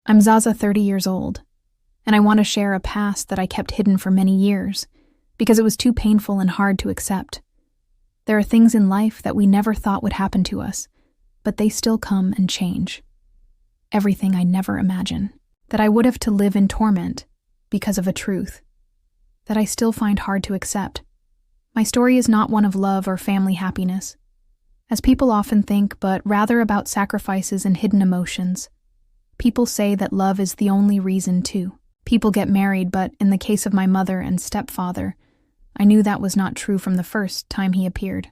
I'm Zaza, 30 years old, and I want to share a past that I kept hidden for many years because it was too painful and hard to accept. There are things in life that we never thought would happen to us, but they still come and change. Everything I never imagined, that I would have to live in torment because of a truth that I still find hard to accept. My story is not one of love or family happiness, as people often think, but rather about sacrifices and hidden emotions. People say that love is the only reason to. People get married, but in the case of my mother and stepfather, I knew that was not true from the first time he appeared.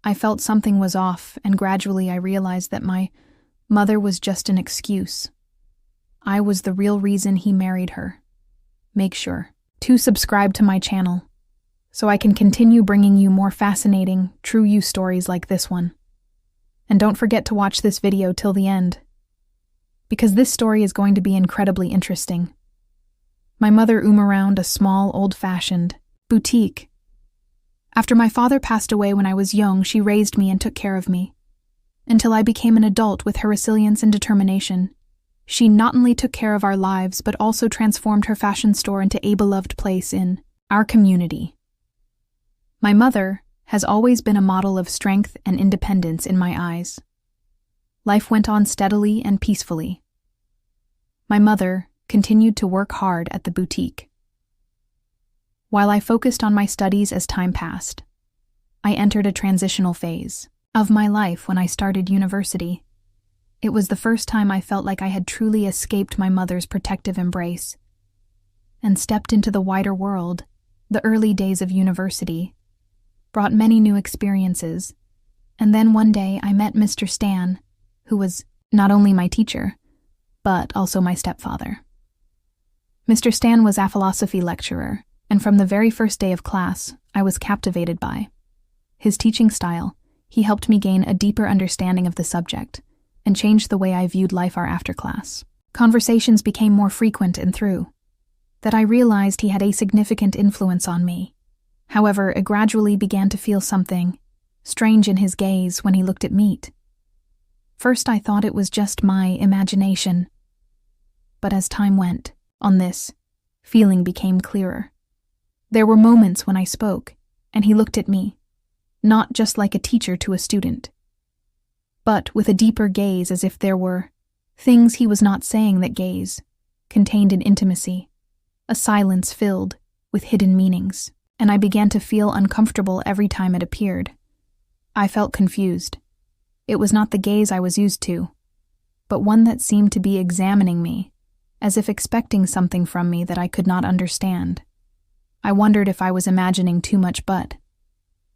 I felt something was off, and gradually I realized that my mother was just an excuse. I was the real reason he married her. Make sure to subscribe to my channel so I can continue bringing you more fascinating, true you stories like this one. And don't forget to watch this video till the end, because this story is going to be incredibly interesting. My mother owned a small, old-fashioned boutique. After my father passed away when I was young, she raised me and took care of me, until I became an adult with her resilience and determination. She not only took care of our lives, but also transformed her fashion store into a beloved place in our community. My mother has always been a model of strength and independence in my eyes. Life went on steadily and peacefully. My mother continued to work hard at the boutique, while I focused on my studies as time passed. I entered a transitional phase of my life when I started university. It was the first time I felt like I had truly escaped my mother's protective embrace and stepped into the wider world. The early days of university brought many new experiences, and then one day I met Mr. Stan, who was not only my teacher, but also my stepfather. Mr. Stan was a philosophy lecturer, and from the very first day of class, I was captivated by his teaching style. He helped me gain a deeper understanding of the subject and changed the way I viewed life after class. Conversations became more frequent, and through that I realized he had a significant influence on me. However, I gradually began to feel something strange in his gaze when he looked at me. First, I thought it was just my imagination, but as time went on, this feeling became clearer. There were moments when I spoke, and he looked at me, not just like a teacher to a student, but with a deeper gaze, as if there were things he was not saying. That gaze contained an intimacy, a silence filled with hidden meanings, and I began to feel uncomfortable every time it appeared. I felt confused. It was not the gaze I was used to, but one that seemed to be examining me, as if expecting something from me that I could not understand. I wondered if I was imagining too much, but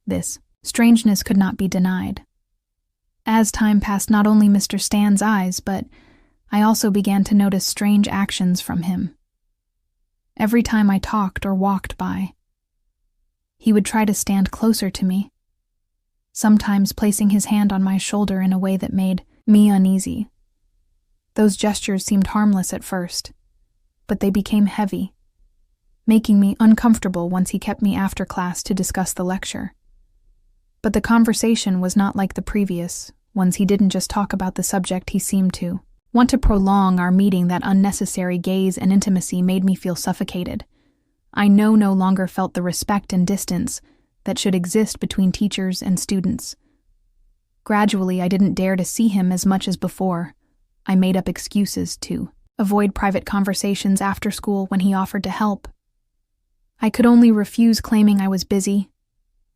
this strangeness could not be denied. As time passed, not only Mr. Stan's eyes, but I also began to notice strange actions from him. Every time I talked or walked by, he would try to stand closer to me, sometimes placing his hand on my shoulder in a way that made me uneasy. Those gestures seemed harmless at first, but they became heavy, making me uncomfortable once he kept me after class to discuss the lecture. But the conversation was not like the previous ones. He didn't just talk about the subject, he seemed to want to prolong our meeting. That unnecessary gaze and intimacy made me feel suffocated. I no longer felt the respect and distance that should exist between teachers and students. Gradually, I didn't dare to see him as much as before. I made up excuses to avoid private conversations after school when he offered to help. I could only refuse, claiming I was busy,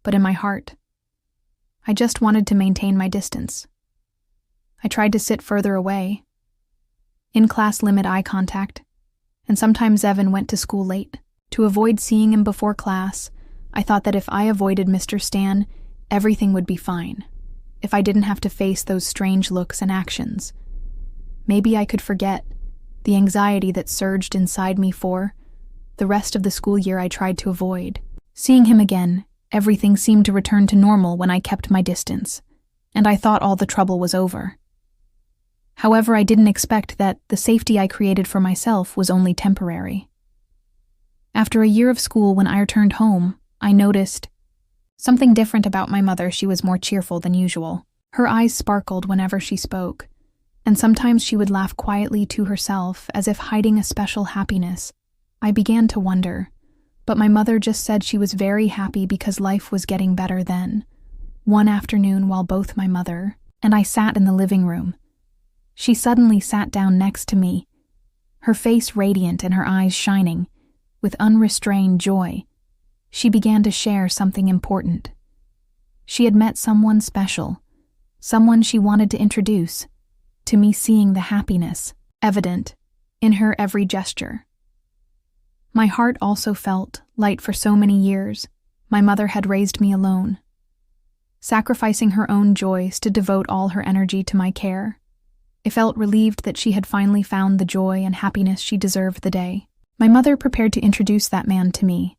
but in my heart, I just wanted to maintain my distance. I tried to sit further away. In class, limit eye contact, and sometimes Evan went to school late. To avoid seeing him before class, I thought that if I avoided Mr. Stan, everything would be fine. If I didn't have to face those strange looks and actions, maybe I could forget the anxiety that surged inside me. For the rest of the school year, I tried to avoid seeing him again. Everything seemed to return to normal when I kept my distance, and I thought all the trouble was over. However, I didn't expect that the safety I created for myself was only temporary. After a year of school, when I returned home, I noticed something different about my mother. She was more cheerful than usual. Her eyes sparkled whenever she spoke, and sometimes she would laugh quietly to herself as if hiding a special happiness. I began to wonder, but my mother just said she was very happy because life was getting better then. One afternoon, while both my mother and I sat in the living room, she suddenly sat down next to me, her face radiant and her eyes shining with unrestrained joy. She began to share something important. She had met someone special, someone she wanted to introduce to me, seeing the happiness evident in her every gesture. My heart also felt light. For so many years, my mother had raised me alone, sacrificing her own joys to devote all her energy to my care. I felt relieved that she had finally found the joy and happiness she deserved the day my mother prepared to introduce that man to me.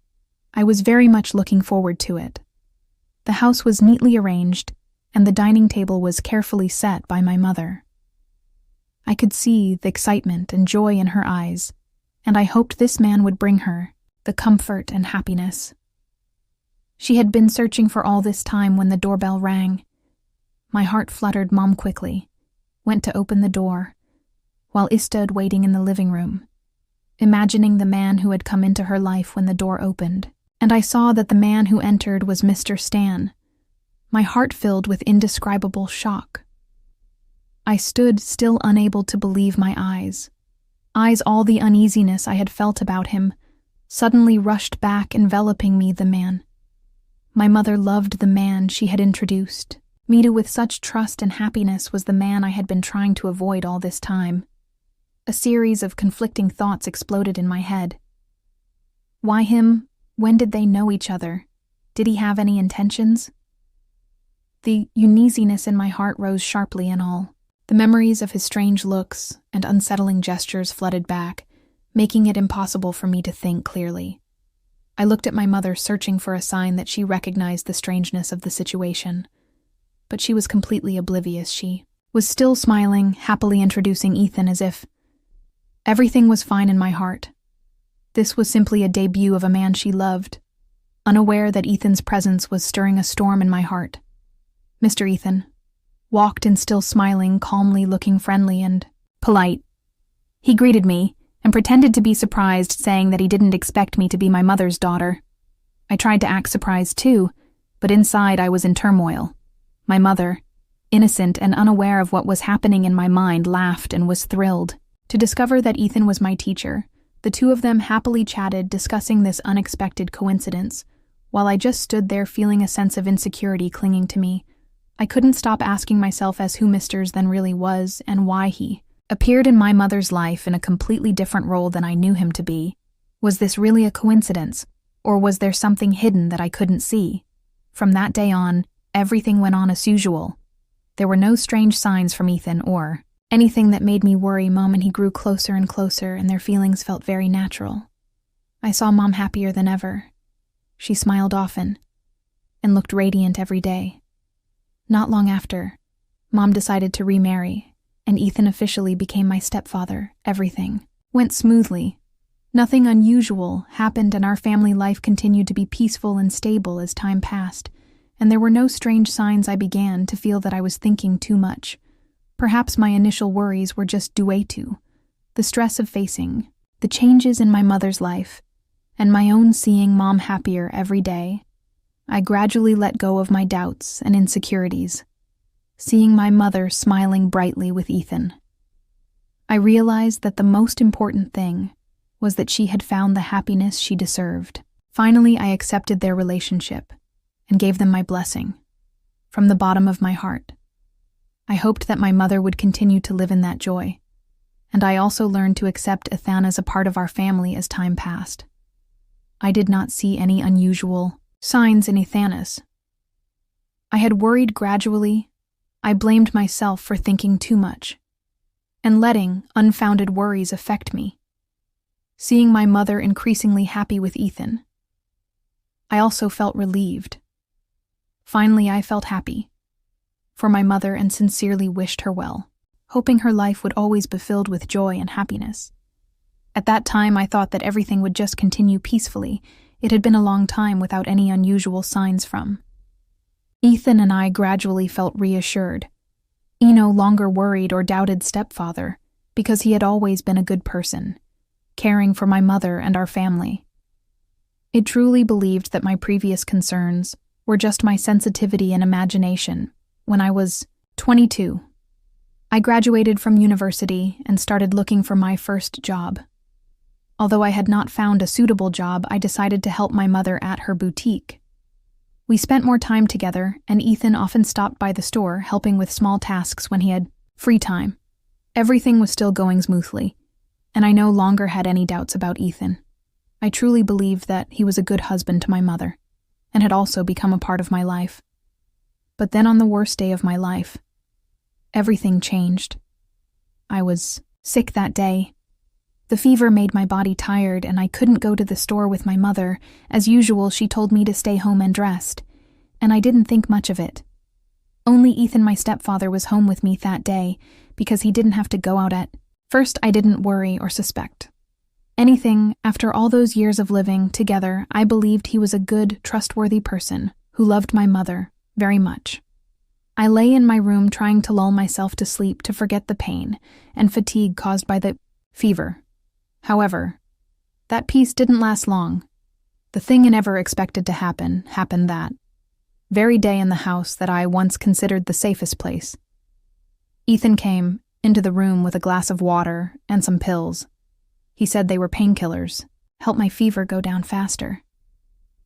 I was very much looking forward to it. The house was neatly arranged, and the dining table was carefully set by my mother. I could see the excitement and joy in her eyes, and I hoped this man would bring her the comfort and happiness she had been searching for all this time. When the doorbell rang, my heart fluttered. Mom quickly went to open the door, while I stood waiting in the living room, imagining the man who had come into her life when the door opened, and I saw that the man who entered was Mr. Stan. My heart filled with indescribable shock. I stood still, unable to believe my eyes. All the uneasiness I had felt about him suddenly rushed back, enveloping me. The man my mother loved, the man she had introduced me to with such trust and happiness, was the man I had been trying to avoid all this time. A series of conflicting thoughts exploded in my head. Why him? When did they know each other? Did he have any intentions? The uneasiness in my heart rose sharply, and all the memories of his strange looks and unsettling gestures flooded back, making it impossible for me to think clearly. I looked at my mother, searching for a sign that she recognized the strangeness of the situation, but she was completely oblivious. She was still smiling, happily introducing Ethan as if everything was fine in my heart. This was simply a debut of a man she loved, unaware that Ethan's presence was stirring a storm in my heart. Mr. Ethan walked in, still smiling, calmly, looking friendly and polite. He greeted me and pretended to be surprised, saying that he didn't expect me to be my mother's daughter. I tried to act surprised too, but inside I was in turmoil. My mother, innocent and unaware of what was happening in my mind, laughed and was thrilled to discover that Ethan was my teacher. The two of them happily chatted, discussing this unexpected coincidence, while I just stood there feeling a sense of insecurity clinging to me. I couldn't stop asking myself as who Mr. then really was and why he appeared in my mother's life in a completely different role than I knew him to be. Was this really a coincidence, or was there something hidden that I couldn't see? From that day on, everything went on as usual. There were no strange signs from Ethan or anything that made me worry. Mom and he grew closer and closer, and their feelings felt very natural. I saw Mom happier than ever. She smiled often and looked radiant every day. Not long after, Mom decided to remarry, and Ethan officially became my stepfather. Everything went smoothly. Nothing unusual happened, and our family life continued to be peaceful and stable as time passed, and there were no strange signs. I began to feel that I was thinking too much. Perhaps my initial worries were just due to the stress of facing the changes in my mother's life and my own seeing Mom happier every day. I gradually let go of my doubts and insecurities, seeing my mother smiling brightly with Ethan. I realized that the most important thing was that she had found the happiness she deserved. Finally, I accepted their relationship and gave them my blessing from the bottom of my heart. I hoped that my mother would continue to live in that joy, and I also learned to accept Ethan as a part of our family as time passed. I did not see any unusual signs in Ethanus. I had worried. Gradually, I blamed myself for thinking too much and letting unfounded worries affect me. Seeing my mother increasingly happy with Ethan, I also felt relieved. Finally, I felt happy for my mother and sincerely wished her well, hoping her life would always be filled with joy and happiness. At that time, I thought that everything would just continue peacefully. It had been a long time without any unusual signs from Ethan, and I gradually felt reassured. He no longer worried or doubted stepfather because he had always been a good person, caring for my mother and our family. It truly believed that my previous concerns were just my sensitivity and imagination. When I was 22, I graduated from university and started looking for my first job. Although I had not found a suitable job, I decided to help my mother at her boutique. We spent more time together, and Ethan often stopped by the store, helping with small tasks when he had free time. Everything was still going smoothly, and I no longer had any doubts about Ethan. I truly believed that he was a good husband to my mother, and had also become a part of my life. But then on the worst day of my life, everything changed. I was sick that day. The fever made my body tired, and I couldn't go to the store with my mother. As usual, she told me to stay home and rest, and I didn't think much of it. Only Ethan, my stepfather, was home with me that day because he didn't have to go out at first. I didn't worry or suspect anything. After all those years of living together, I believed he was a good, trustworthy person who loved my mother very much. I lay in my room trying to lull myself to sleep to forget the pain and fatigue caused by the fever. However, that peace didn't last long. The thing I never expected to happen happened that very day in the house that I once considered the safest place. Ethan came into the room with a glass of water and some pills. He said they were painkillers, help my fever go down faster.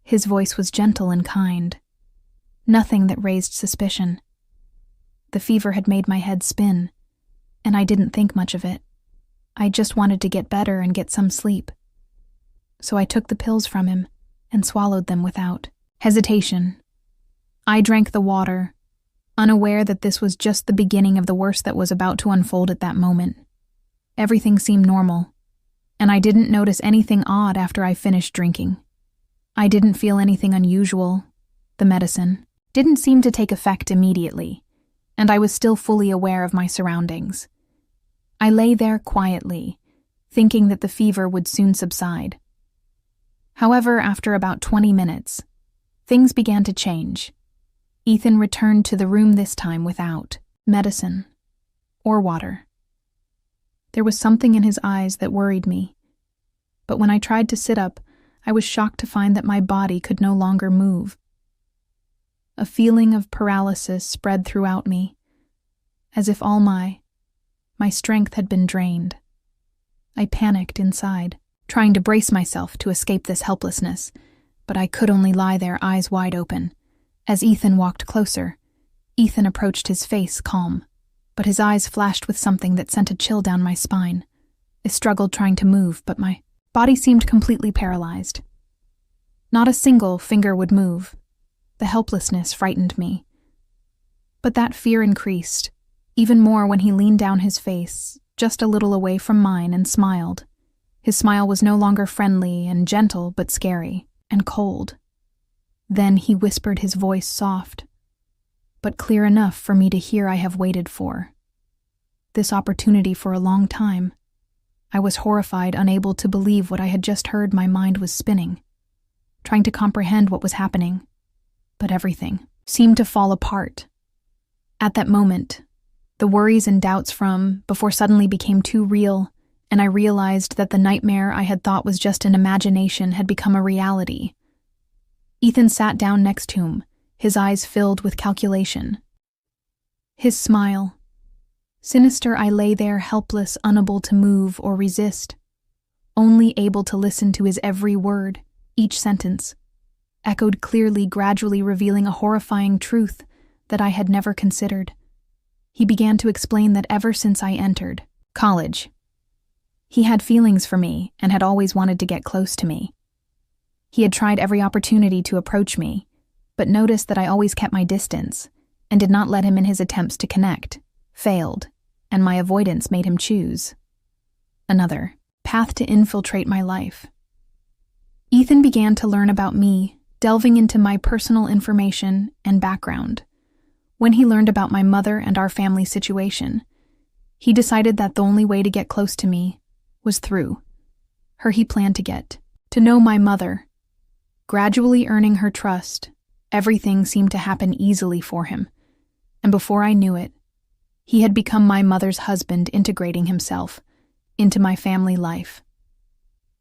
His voice was gentle and kind. Nothing that raised suspicion. The fever had made my head spin, and I didn't think much of it. I just wanted to get better and get some sleep. So I took the pills from him and swallowed them without hesitation. I drank the water, unaware that this was just the beginning of the worst that was about to unfold at that moment. Everything seemed normal, and I didn't notice anything odd after I finished drinking. I didn't feel anything unusual. The medicine didn't seem to take effect immediately, and I was still fully aware of my surroundings. I lay there quietly, thinking that the fever would soon subside. However, after about 20 minutes, things began to change. Ethan returned to the room, this time without medicine or water. There was something in his eyes that worried me, but when I tried to sit up, I was shocked to find that my body could no longer move. A feeling of paralysis spread throughout me, as if all my strength had been drained. I panicked inside, trying to brace myself to escape this helplessness, but I could only lie there, eyes wide open. As Ethan walked closer, Ethan approached, his face calm, but his eyes flashed with something that sent a chill down my spine. I struggled trying to move, but my body seemed completely paralyzed. Not a single finger would move. The helplessness frightened me. But that fear increased, even more when he leaned down, his face just a little away from mine, and smiled. His smile was no longer friendly and gentle, but scary and cold. Then he whispered, his voice soft, but clear enough for me to hear. I have waited for this opportunity for a long time. I was horrified, unable to believe what I had just heard. My mind was spinning, trying to comprehend what was happening, but everything seemed to fall apart. At that moment, the worries and doubts from before suddenly became too real, and I realized that the nightmare I had thought was just an imagination had become a reality. Ethan sat down next to him, his eyes filled with calculation. His smile sinister. I lay there, helpless, unable to move or resist, only able to listen to his every word. Each sentence echoed clearly, gradually revealing a horrifying truth that I had never considered. He began to explain that ever since I entered college, he had feelings for me and had always wanted to get close to me. He had tried every opportunity to approach me, but noticed that I always kept my distance and did not let him in his attempts to connect, failed, and my avoidance made him choose another path to infiltrate my life. Ethan began to learn about me, delving into my personal information and background. When he learned about my mother and our family situation, he decided that the only way to get close to me was through her. He planned to get to know my mother. Gradually earning her trust, everything seemed to happen easily for him, and before I knew it, He had become my mother's husband, integrating himself into my family life.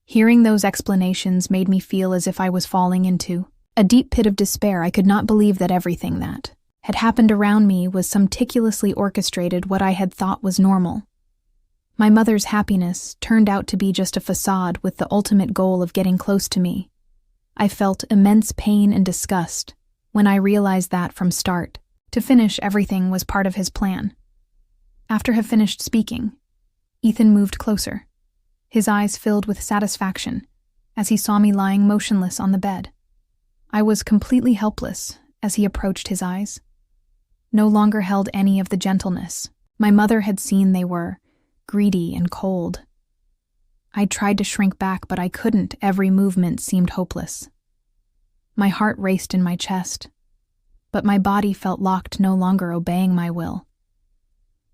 Hearing those explanations made me feel as if I was falling into a deep pit of despair. I could not believe that everything that had happened around me was so meticulously orchestrated. What I had thought was normal. My mother's happiness turned out to be just a facade with the ultimate goal of getting close to me. I felt immense pain and disgust when I realized that from start to finish everything was part of his plan. After he finished speaking, Ethan moved closer, his eyes filled with satisfaction as he saw me lying motionless on the bed. I was completely helpless as he approached his eyes. No longer held any of the gentleness my mother had seen. They were greedy and cold. I tried to shrink back, but I couldn't. Every movement seemed hopeless. My heart raced in my chest, but my body felt locked, no longer obeying my will.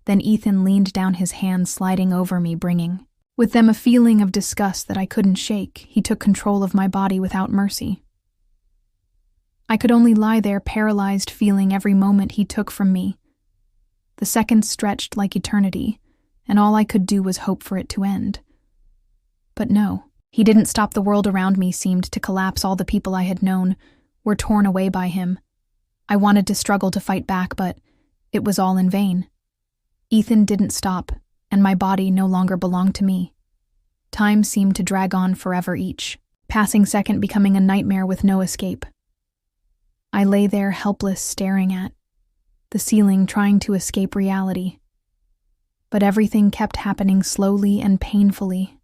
Then Ethan leaned down, his hands sliding over me, bringing with them a feeling of disgust that I couldn't shake. He took control of my body without mercy. I could only lie there, paralyzed, feeling every moment he took from me. The seconds stretched like eternity, and all I could do was hope for it to end. But no, he didn't stop. The world around me seemed to collapse. All the people I had known were torn away by him. I wanted to struggle to fight back, but it was all in vain. Ethan didn't stop, and my body no longer belonged to me. Time seemed to drag on forever, each passing second becoming a nightmare with no escape. I lay there helpless, staring at the ceiling, trying to escape reality. But everything kept happening slowly and painfully.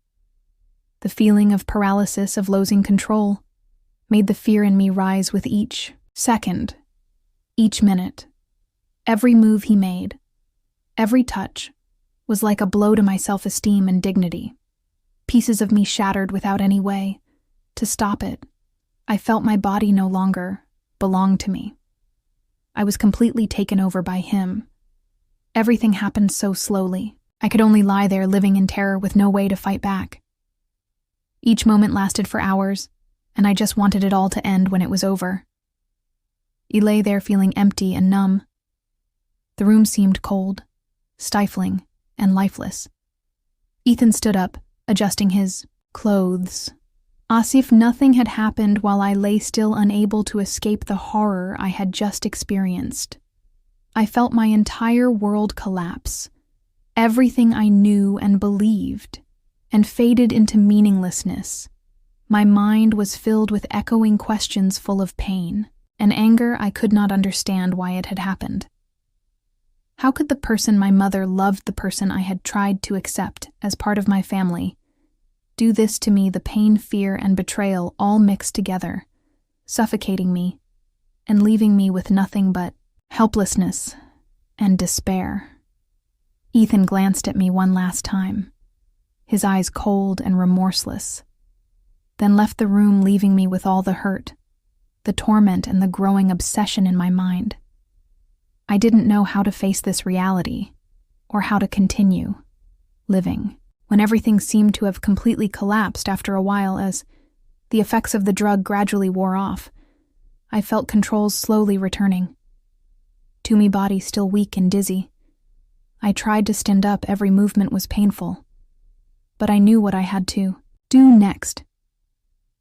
The feeling of paralysis, of losing control, made the fear in me rise with each second, each minute. Every move he made, every touch, was like a blow to my self-esteem and dignity. Pieces of me shattered without any way to stop it. I felt my body no longer belonged to me. I was completely taken over by him. Everything happened so slowly. I could only lie there, living in terror with no way to fight back. Each moment lasted for hours, and I just wanted it all to end when it was over. I lay there feeling empty and numb. The room seemed cold, stifling, and lifeless. Ethan stood up, adjusting his clothes, as if nothing had happened, while I lay still, unable to escape the horror I had just experienced. I felt my entire world collapse. Everything I knew and believed, and faded into meaninglessness. My mind was filled with echoing questions full of pain and anger. I could not understand why it had happened. How could the person my mother loved, the person I had tried to accept as part of my family, do this to me? The pain, fear, and betrayal all mixed together, suffocating me and leaving me with nothing but helplessness and despair. Ethan glanced at me one last time, his eyes cold and remorseless, then left the room, leaving me with all the hurt, the torment, and the growing obsession in my mind. I didn't know how to face this reality, or how to continue living, when everything seemed to have completely collapsed. After a while, as the effects of the drug gradually wore off, I felt controls slowly returning. To me, body still weak and dizzy. I tried to stand up. Every movement was painful, but I knew what I had to do next.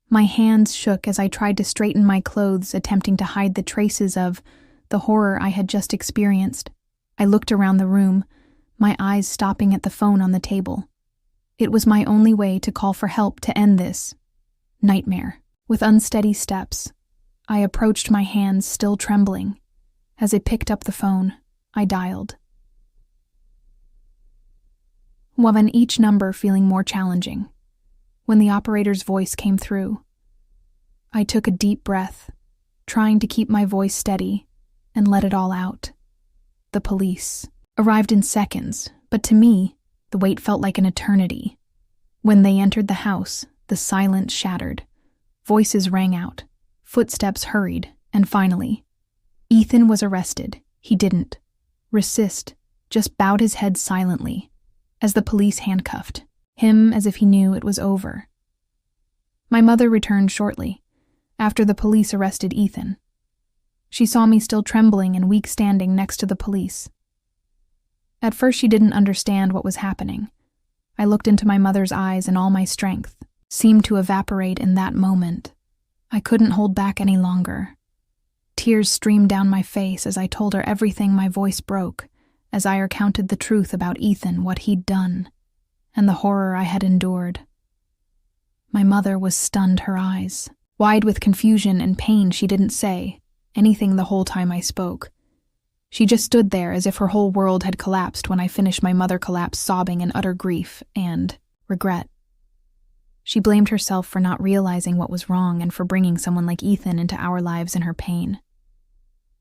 My hands shook as I tried to straighten my clothes, attempting to hide the traces of the horror I had just experienced. I looked around the room, my eyes stopping at the phone on the table. It was my only way to call for help, to end this nightmare. With unsteady steps, I approached, my hands still trembling. As I picked up the phone, I dialed, while then each number feeling more challenging. When the operator's voice came through, I took a deep breath, trying to keep my voice steady and let it all out. The police arrived in seconds, but to me, the wait felt like an eternity. When they entered the house, the silence shattered. Voices rang out, footsteps hurried, and finally, Ethan was arrested. He didn't resist, just bowed his head silently as the police handcuffed him, as if he knew it was over. My mother returned shortly after the police arrested Ethan. She saw me still trembling and weak, standing next to the police. At first, she didn't understand what was happening. I looked into my mother's eyes and all my strength seemed to evaporate in that moment. I couldn't hold back any longer. Tears streamed down my face as I told her everything. My voice broke as I recounted the truth about Ethan, what he'd done, and the horror I had endured. My mother was stunned, her eyes wide with confusion and pain. She didn't say anything the whole time I spoke. She just stood there as if her whole world had collapsed. When I finished, my mother collapsed, sobbing in utter grief and regret. She blamed herself for not realizing what was wrong and for bringing someone like Ethan into our lives in her pain.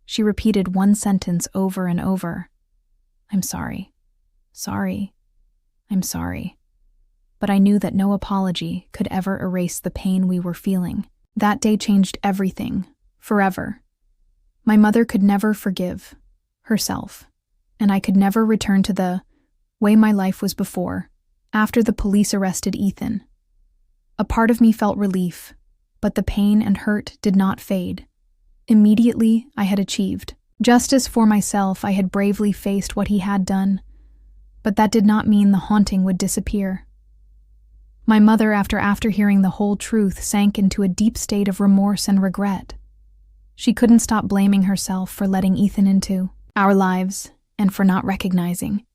She repeated one sentence over and over: "I'm sorry. Sorry. I'm sorry." But I knew that no apology could ever erase the pain we were feeling. That day changed everything, forever. My mother could never forgive herself, and I could never return to the way my life was before, after the police arrested Ethan. A part of me felt relief, but the pain and hurt did not fade. Immediately, I had achieved justice for myself. I had bravely faced what he had done, but that did not mean the haunting would disappear. My mother, after hearing the whole truth, sank into a deep state of remorse and regret. She couldn't stop blaming herself for letting Ethan into our lives and for not recognizing